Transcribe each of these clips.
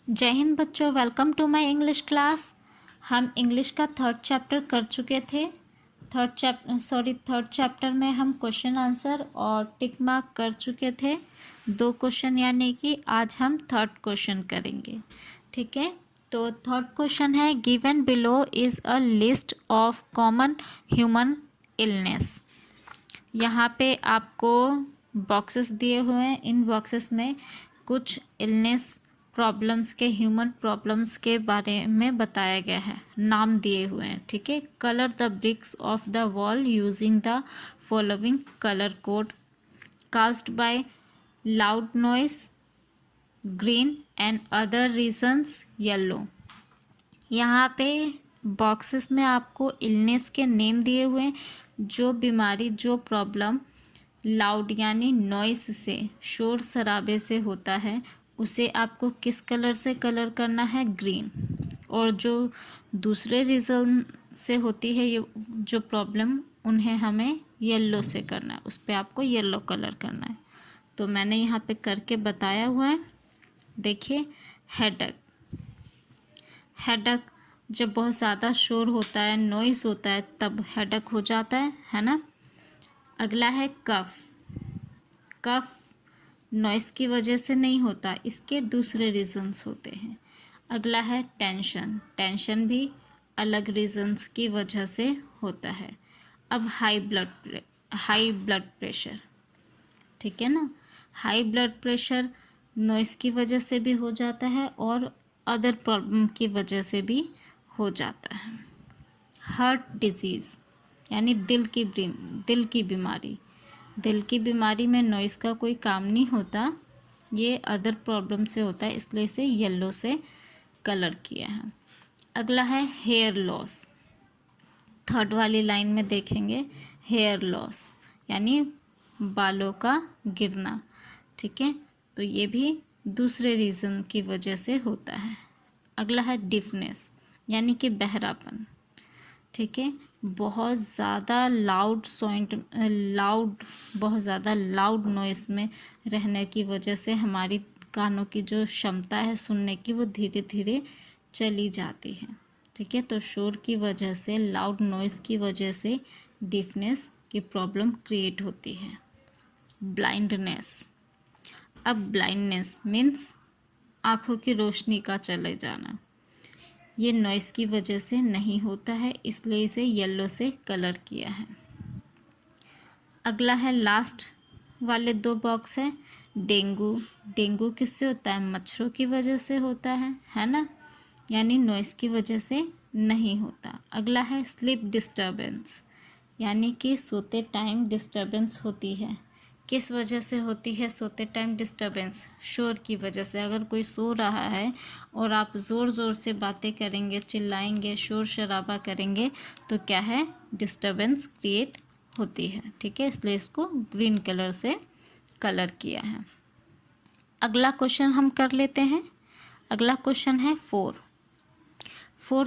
जय हिंद बच्चों, welcome to my English class. हम इंग्लिश का थर्ड चैप्टर कर चुके थे। थर्ड चैप्टर में हम क्वेश्चन आंसर और टिक मार्क कर चुके थे। 2 क्वेश्चन, यानी कि आज हम थर्ड क्वेश्चन करेंगे। ठीक है, तो थर्ड क्वेश्चन है, given below is a list of common human illness. यहाँ पे आपको बॉक्सेस दिए हुए हैं। इन बॉक्सेस में कुछ इलनेस प्रॉब्लम्स के, ह्यूमन प्रॉब्लम्स के बारे में बताया गया है, नाम दिए हुए हैं। ठीक है, colour the bricks of the wall using the following colour code, caused by loud noise green and other reasons yellow. यहाँ पे बॉक्सेस में आपको इलनेस के नेम दिए हुए हैं। जो बीमारी, जो प्रॉब्लम लाउड यानी नॉइस से, शोर शराबे से होता है, उसे आपको किस कलर से कलर करना है? ग्रीन। और जो दूसरे रीज़न से होती है ये जो प्रॉब्लम, उन्हें हमें येलो से करना है, उस पर आपको येलो कलर करना है। तो मैंने यहाँ पे करके बताया हुआ है। देखिए, हेडेक। हेडेक जब बहुत ज़्यादा शोर होता है, नॉइस होता है, तब हेडेक हो जाता है ना। अगला है कफ। कफ नॉइस की वजह से नहीं होता, इसके दूसरे रीजंस होते हैं। अगला है टेंशन। टेंशन भी अलग रीजंस की वजह से होता है। अब हाई ब्लड प्रेशर। ठीक है ना, हाई ब्लड प्रेशर नॉइस की वजह से भी हो जाता है और अदर प्रॉब्लम की वजह से भी हो जाता है। हार्ट डिजीज़ यानी दिल की बीमारी। दिल की बीमारी में नॉइस का कोई काम नहीं होता, ये अदर प्रॉब्लम से होता है, इसलिए इसे येलो से कलर किया है। अगला है हेयर लॉस। थर्ड वाली लाइन में देखेंगे, हेयर लॉस यानी बालों का गिरना। ठीक है, तो ये भी दूसरे रीज़न की वजह से होता है। अगला है डिफनेस यानी कि बहरापन। ठीक है, बहुत ज़्यादा बहुत ज़्यादा लाउड नॉइस में रहने की वजह से हमारी कानों की जो क्षमता है सुनने की, वो धीरे धीरे चली जाती है। ठीक है, तो शोर की वजह से, लाउड नॉइस की वजह से डिफनेस की प्रॉब्लम क्रिएट होती है। ब्लाइंडनेस। अब ब्लाइंडनेस मीन्स आँखों की रोशनी का चले जाना। ये नॉइस की वजह से नहीं होता है, इसलिए इसे येलो से कलर किया है। अगला है, लास्ट वाले 2 बॉक्स है, डेंगू। डेंगू किससे होता है? मच्छरों की वजह से होता है ना, यानी नॉइस की वजह से नहीं होता। अगला है स्लीप डिस्टर्बेंस, यानी कि सोते टाइम डिस्टर्बेंस होती है। किस वजह से होती है सोते टाइम डिस्टर्बेंस? शोर की वजह से। अगर कोई सो रहा है और आप ज़ोर ज़ोर से बातें करेंगे, चिल्लाएंगे, शोर शराबा करेंगे, तो क्या है? डिस्टर्बेंस क्रिएट होती है। ठीक है, इसलिए इसको ग्रीन कलर से कलर किया है। अगला क्वेश्चन हम कर लेते हैं। अगला क्वेश्चन है 4th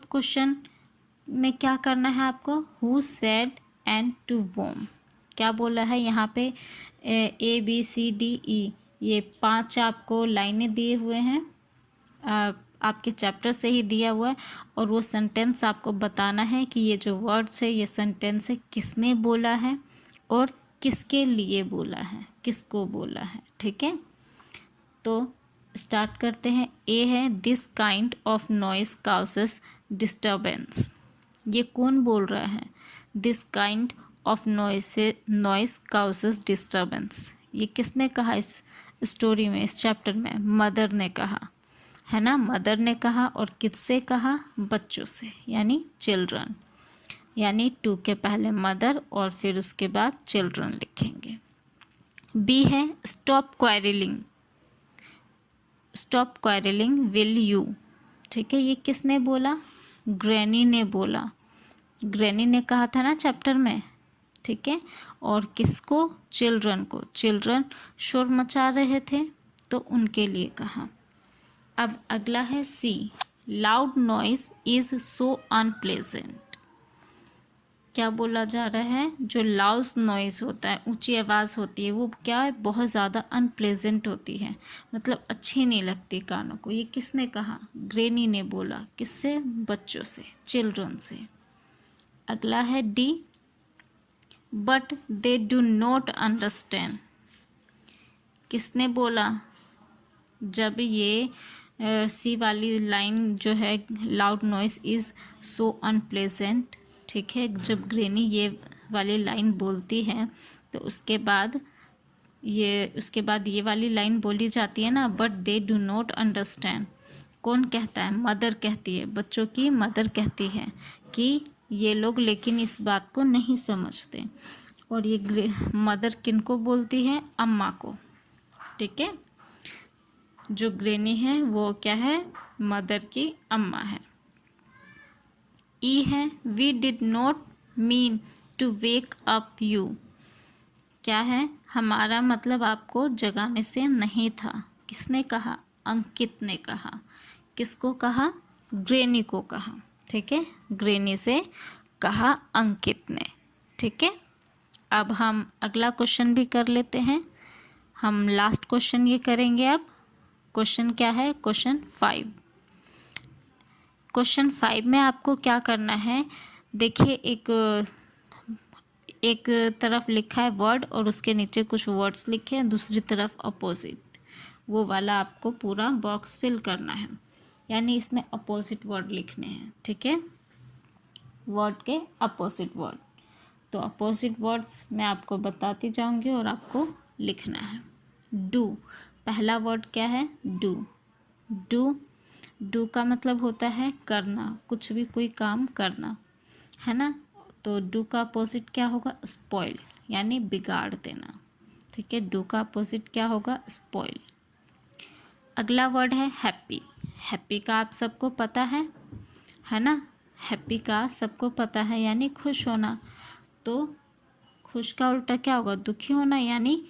क्वेश्चन में क्या करना है आपको? Who said and to whom. क्या बोला है यहाँ पे? ABCDE, ये 5 आपको लाइनें दिए हुए हैं, आपके चैप्टर से ही दिया हुआ है, और वो सेंटेंस आपको बताना है कि ये जो वर्ड्स है, ये सेंटेंस है, किसने बोला है और किसके लिए बोला है, किसको बोला है। ठीक है, तो स्टार्ट करते हैं। ए है, this kind of noise causes disturbance. ये कौन बोल रहा है? This kind of noise causes disturbance. ये किसने कहा इस स्टोरी में, इस चैप्टर में? मदर ने कहा, है ना। मदर ने कहा, और किससे कहा? बच्चों से, यानी चिल्ड्रन। यानी 2 के पहले मदर और फिर उसके बाद चिल्ड्रन लिखेंगे। बी है, स्टॉप क्वारलिंग विल यू। ठीक है, ये किसने बोला? ग्रैनी ने बोला। ग्रैनी ने कहा था ना चैप्टर में। ठीक है, और किसको? चिल्ड्रन को। चिल्ड्रन शोर मचा रहे थे, तो उनके लिए कहा। अब अगला है C, loud noise is so unpleasant. क्या बोला जा रहा है, जो लाउड नॉइज़ होता है, ऊंची आवाज़ होती है, वो क्या है, बहुत ज़्यादा अनप्लेजेंट होती है, मतलब अच्छी नहीं लगती कानों को। ये किसने कहा, ग्रैनी ने बोला। किससे, बच्चों से, चिल्ड्रन से। अगला है D, but they do not understand. किसने बोला, जब ये सी वाली लाइन जो है, loud noise is so unpleasant, ठीक है, जब ग्रैनी ये वाली लाइन बोलती है तो उसके बाद ये वाली लाइन बोली जाती है ना, but they do not understand. कौन कहता है, मदर कहती है, बच्चों की मदर कहती है कि ये लोग लेकिन इस बात को नहीं समझते। और ये मदर किनको बोलती है, अम्मा को, ठीक है। जो ग्रैनी है वो क्या है, मदर की अम्मा है। ई है, we did not mean to wake up you. क्या है, हमारा मतलब आपको जगाने से नहीं था। किसने कहा, अंकित ने कहा। किसको कहा, ग्रैनी को कहा, ठीक है, ग्रैनी से कहा अंकित ने, ठीक है। अब हम अगला क्वेश्चन भी कर लेते हैं। हम लास्ट क्वेश्चन ये करेंगे अब। क्वेश्चन क्या है, क्वेश्चन 5। क्वेश्चन 5 में आपको क्या करना है, देखिए एक तरफ लिखा है वर्ड और उसके नीचे कुछ वर्ड्स लिखे हैं, दूसरी तरफ अपोजिट, वो वाला आपको पूरा बॉक्स फिल करना है, यानी इसमें अपोजिट वर्ड लिखने हैं, ठीक है, वर्ड के अपोजिट वर्ड। तो अपोजिट वर्ड्स मैं आपको बताती जाऊंगी और आपको लिखना है। डू, पहला वर्ड क्या है, डू। डू, डू का मतलब होता है करना, कुछ भी कोई काम करना, है ना। तो डू का अपोजिट क्या होगा, स्पॉइल, यानी बिगाड़ देना, ठीक है। डू का अपोजिट क्या होगा, स्पॉइल। अगला वर्ड है हैप्पी। हैप्पी का आप सबको पता है ना, हैप्पी का सबको पता है, यानी खुश होना। तो खुश का उल्टा क्या होगा, दुखी होना, यानी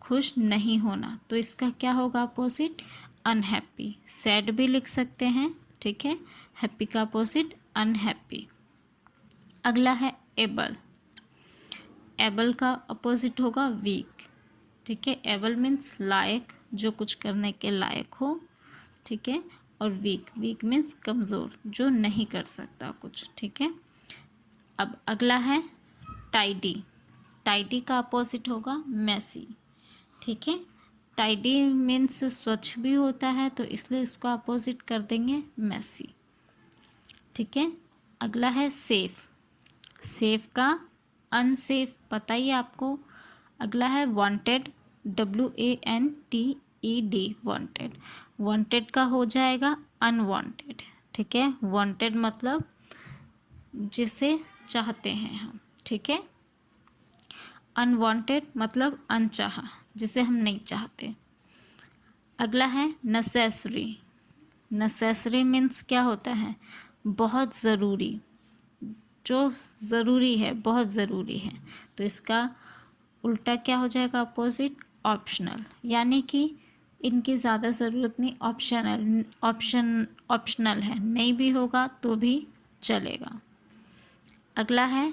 खुश नहीं होना। तो इसका क्या होगा अपोजिट, अनहैप्पी। सैड भी लिख सकते हैं, ठीक है। हैप्पी का अपोजिट अनहैप्पी। अगला है एबल। एबल का अपोजिट होगा वीक, ठीक है। एबल मीन्स लायक, जो कुछ करने के लायक हो, ठीक है। और वीक, वीक मीन्स कमज़ोर, जो नहीं कर सकता कुछ, ठीक है। अब अगला है टाइडी। टाइडी का अपोजिट होगा मैसी, ठीक है। टाइडी मीन्स स्वच्छ भी होता है, तो इसलिए इसको अपोजिट कर देंगे मैसी, ठीक है। अगला है सेफ। सेफ का अनसेफ पता ही आपको। अगला है वांटेड, WANTED, वांटेड। वांटेड का हो जाएगा अनवांटेड, ठीक है। वांटेड मतलब जिसे चाहते हैं हम, ठीक है। अनवांटेड मतलब अनचाहा, जिसे हम नहीं चाहते। अगला है नेसेसरी। नेसेसरी मीन्स क्या होता है, बहुत ज़रूरी, जो ज़रूरी है, बहुत ज़रूरी है। तो इसका उल्टा क्या हो जाएगा अपोजिट, ऑप्शनल, यानी कि इनकी ज़्यादा ज़रूरत नहीं, ऑप्शनल है, नहीं भी होगा तो भी चलेगा। अगला है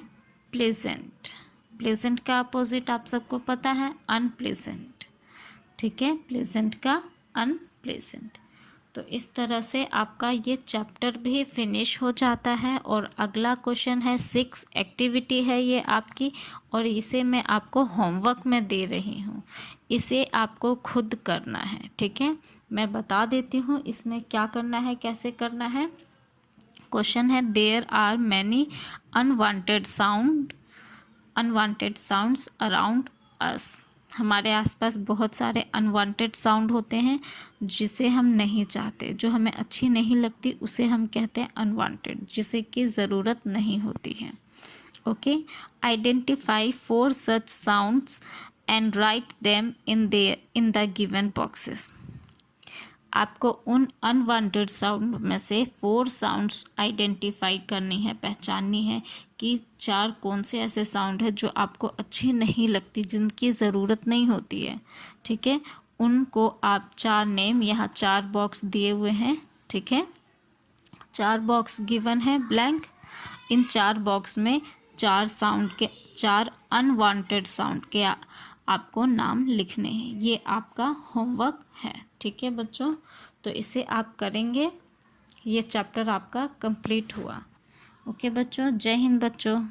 प्लेजेंट। प्लेजेंट का अपोजिट आप सबको पता है, अनप्लेजेंट, ठीक है। प्लेजेंट का अनप्लेजेंट। तो इस तरह से आपका ये चैप्टर भी फिनिश हो जाता है। और अगला क्वेश्चन है 6, एक्टिविटी है ये आपकी, और इसे मैं आपको होमवर्क में दे रही हूँ। इसे आपको खुद करना है, ठीक है। मैं बता देती हूँ इसमें क्या करना है, कैसे करना है। क्वेश्चन है, there are many unwanted sounds around us. हमारे आसपास बहुत सारे अनवांटेड साउंड होते हैं जिसे हम नहीं चाहते, जो हमें अच्छी नहीं लगती, उसे हम कहते हैं अनवांटेड, जिसे की ज़रूरत नहीं होती है, okay. Identify 4 such sounds and write them in the given boxes. आपको उन अनवांटेड साउंड में से 4 साउंड्स आइडेंटिफाई करनी है, पहचाननी है कि 4 कौन से ऐसे साउंड है जो आपको अच्छी नहीं लगती, जिनकी ज़रूरत नहीं होती है, ठीक है। उनको आप 4 नेम, यहाँ 4 बॉक्स दिए हुए हैं, ठीक है। 4 बॉक्स गिवन है ब्लैंक। इन 4 बॉक्स में चार अनवांटेड साउंड के आपको नाम लिखने हैं। ये आपका होमवर्क है, ठीक है बच्चों। तो इसे आप करेंगे, ये चैप्टर आपका कंप्लीट हुआ। ओके बच्चों, जय हिंद बच्चों।